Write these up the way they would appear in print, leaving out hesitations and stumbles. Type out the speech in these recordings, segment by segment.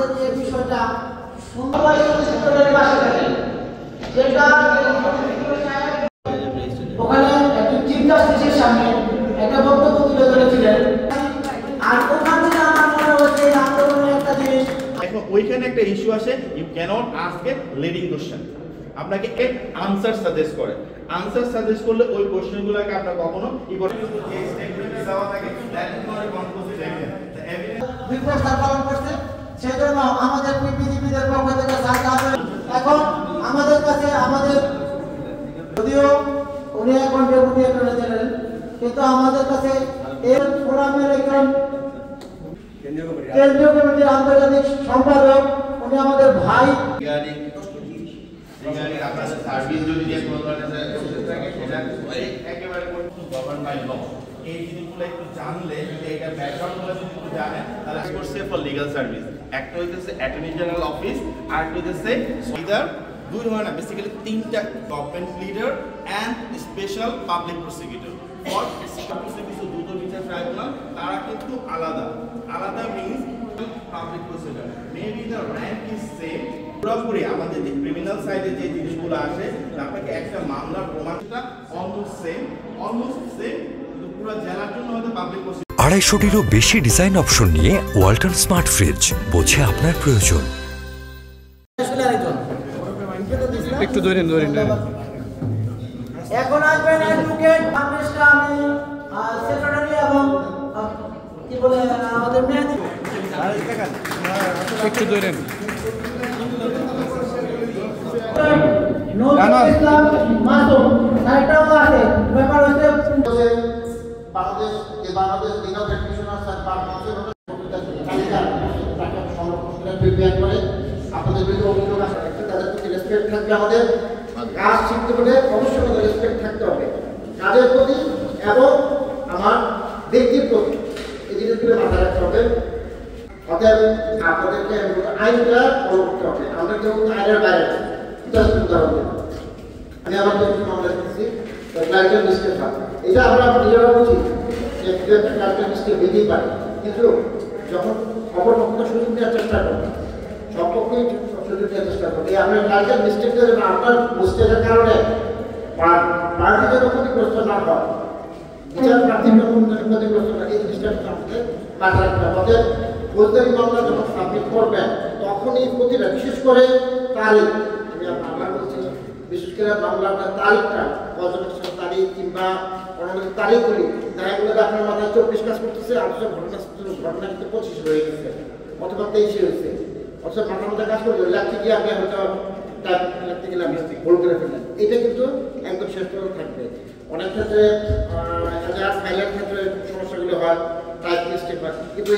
আমাদের যে বিষয়টা সুন্দরভাবে সেক্রেটারি বাসা থাকে যেটা ওখানে একটি চিফ জাস্টিসের সামনে একটা বক্তব্য তুলে ধরেছিলেন আর ওখান থেকে আমার মনে হচ্ছে আন্দোলনের একটা জিনিস এখন ওইখানে একটা ইস্যু আসে you cannot ask a leading question আপনাকে এক আনসার সাজেস্ট করে আনসার সাজেস্ট করলে ওই কোশ্চেনগুলোকে আপনারা কখনো এই স্টেটমেন্টে দেওয়া থাকে that is not a conclusive evidence the evidence Biplab পালন করছে সেজন্য আমাদের পিপিজিপিদের পক্ষ থেকে সাহায্য এখন আমাদের কাছে আমাদের যদিও উনি এখন ডেপুটি অ্যাটর্নি জেনারেল কিন্তু আমাদের কাছে এই ফোরামের একজন কেন্দ্রীয় কমিটির আন্তর্জাতিক সম্পাদক উনি আমাদের ভাই আপনাদের সার্ভিস যদি যে কোনো ধরনের থাকে সেটা একেবারে গভর্ন বাই ল এই জিনিসগুলো একটু জানলে যদি এটা ব্যাকগ্রাউন্ডগুলো যদি একটু জানেন তাহলে কোর্সে ফর লিগ্যাল সার্ভিস একটা হইতেছে অ্যাটর্নি জেনারেল অফিস আর হইতেছে লিডার দুই ধরনের বেসিক্যালি তিনটা government leader and special public prosecutor for কিছু দ্রুত বিচার ট্রাইব্যুনাল তারা কিন্তু আলাদা আলাদা means public prosecutor maybe the rank is same পুরোপুরি আমাদের যে ক্রিমিনাল সাইডে যে জিনিসগুলো আসে আপনাকে একটা মামলার প্রমাণটা অলমোস্ট সেম কিন্তু পুরো জেলার জন্য হয়তো পাবলিক 250-টিরও বেশি ডিজাইন অপশন নিয়ে ওয়ালটন স্মার্ট ফ্রিজ বোঝে আপনার প্রয়োজন। একটু ধরেন এখন আসবেন অ্যাডভোকেট বাংলাদেশে আমি সেক্রেটারি এবং কি বলে আমাদের মেহেদি একটু ধরেন ইসলাম মাসুম এটাও আছে ব্যাপার হচ্ছে Bangladesh legal practitioners and public সংরক্ষণ প্রিপেয়ার করে আপনাদের বিরুদ্ধে অভিযোগ আসে তাদের প্রতি রেসপেক্ট থাকবে আমাদের কাজ শিখতে হলে অবশ্যই আমাদের রেসপেক্ট থাকতে হবে কাজের প্রতি এবং আমার ব্যক্তির প্রতি এই জিনিসগুলো মাথায় রাখতে হবে অতএব আপনাদেরকে আইনটা ফলো করতে হবে আমরা কেউ আইনের বাইরে উদাহরণ দেব আমি আমার কিছু মামলা করছি ক্লারিক্যাল মিস্টেক হয় এটা আমরা নিজেরা বুঝি যে একটা ক্লারিক্যাল মিস্টেক হতেই পারে কিন্তু যখন অপর পক্ষ সুযোগ নেওয়ার চেষ্টা করবে সব পক্ষই সুযোগ নেওয়ার চেষ্টা করবে এই আপনার ক্লারিক্যাল মিস্টেকটা যেন আপনার মিস্টেকের কারণে পার্টি যেন ক্ষতিগ্রস্ত না হয় বিচার প্রার্থীর ক্ষতিগ্রস্ত না এই জিনিসটা আমাদের মাথায় রাখতে হবে ফৌজদারি মামলা যখন সাবমিট করবেন তখনই প্রতিটা বিশেষ করে তারিখ আমি আপনার বলছি বিশেষ করে মামলাটার তারিখটা কজনের তারিখ কিংবা অন্যান্য তারিখগুলি দেখা গেলো আপনার মাথায় 24 কাজ করতেছে অথচ ঘটনা কিন্তু 25 হয়ে গেছে অথবা 23 হয়েছে অথচ মাথার মধ্যে কাজ করবে লাগতে গিয়ে আপনি হয়তো লাগতে গেলে আমি ভুল করে ফেললেন এটা কিন্তু একদম শেষ করে থাকবে অনেক ক্ষেত্রে ফাইলের ক্ষেত্রে সমস্যাগুলো হয় টাইপ মিস্টেক হয় কিন্তু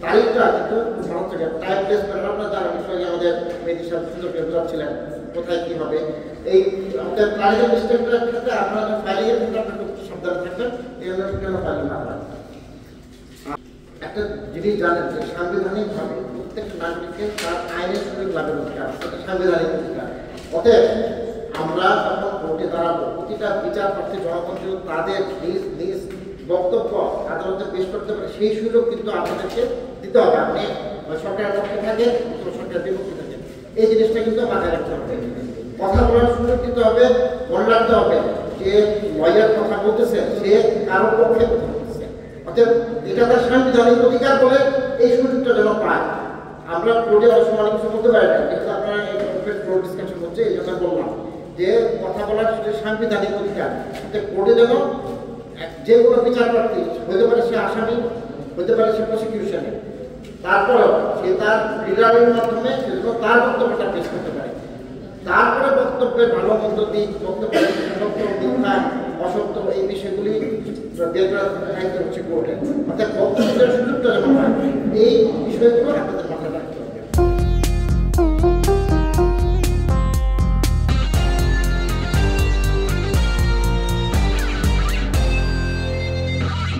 তারিখটা কিন্তু ভালো থাকে টাইপ প্লেস করার আপনার জানা বিষয়ে আমাদের মেয়েদের সাথে সুন্দর করে বোঝাচ্ছিলেন কোথায় কী হবে এই আমাদের তারিখের মিস্টেকটার ক্ষেত্রে আপনারা ফাইলিংয়ের ক্ষেত্রে আপনার খুব সাবধানে থাকবেন এই জন্য কেন ফাইলিং না হয় একটা জিনিস জানেন যে সাংবিধানিকভাবে প্রত্যেকটা নাগরিকের তার আইনের সুযোগ লাভের অধিকার সেটা সাংবিধানিক অধিকার অতএব আমরা যখন ভোটে দাঁড়াবো প্রতিটা বিচার প্রার্থী জনগণ তাদের নিজ বক্তব্য আদালতে পেশ করতে পারে সেই সুযোগ কিন্তু আপনাদেরকে দিতে হবে আপনি সরকারের পক্ষে থাকেন সরকারের বিপক্ষে থাকেন এই জিনিসটা কিন্তু মাথায় রাখতে হবে কথা বলার সুযোগ দিতে হবে মনে রাখতে হবে যে লয়ার কথা বলতেছে সে কারোর পক্ষে কথা বলতেছে অর্থাৎ এটা তার সাংবিধানিক অধিকার বলে এই সুযোগটা যেন পায় আমরা কোর্টে অনেক সময় কিছু বলতে পারি না কিন্তু আপনারা কোর্ট ডিসকাশন হচ্ছে এই জন্য বললাম যে কথা বলার যে সাংবিধানিক অধিকার কোর্টে যেন যে কোনো বিচার প্রার্থী হতে পারে সে আসামি হতে পারে সে প্রসিকিউশনে তারপরেও সে তার লিডারের মাধ্যমে সেজন্য তার বক্তব্যটা পেশ করতে পারে তারপরে বক্তব্যের ভালো মন্দ দিক বক্তব্যের সত্য মিথ্যা অসত্য এই বিষয়গুলি হচ্ছে কোর্টে অর্থাৎ বক্তব্যের সুযোগটা যেমন এই বিষয়গুলো আপনাদের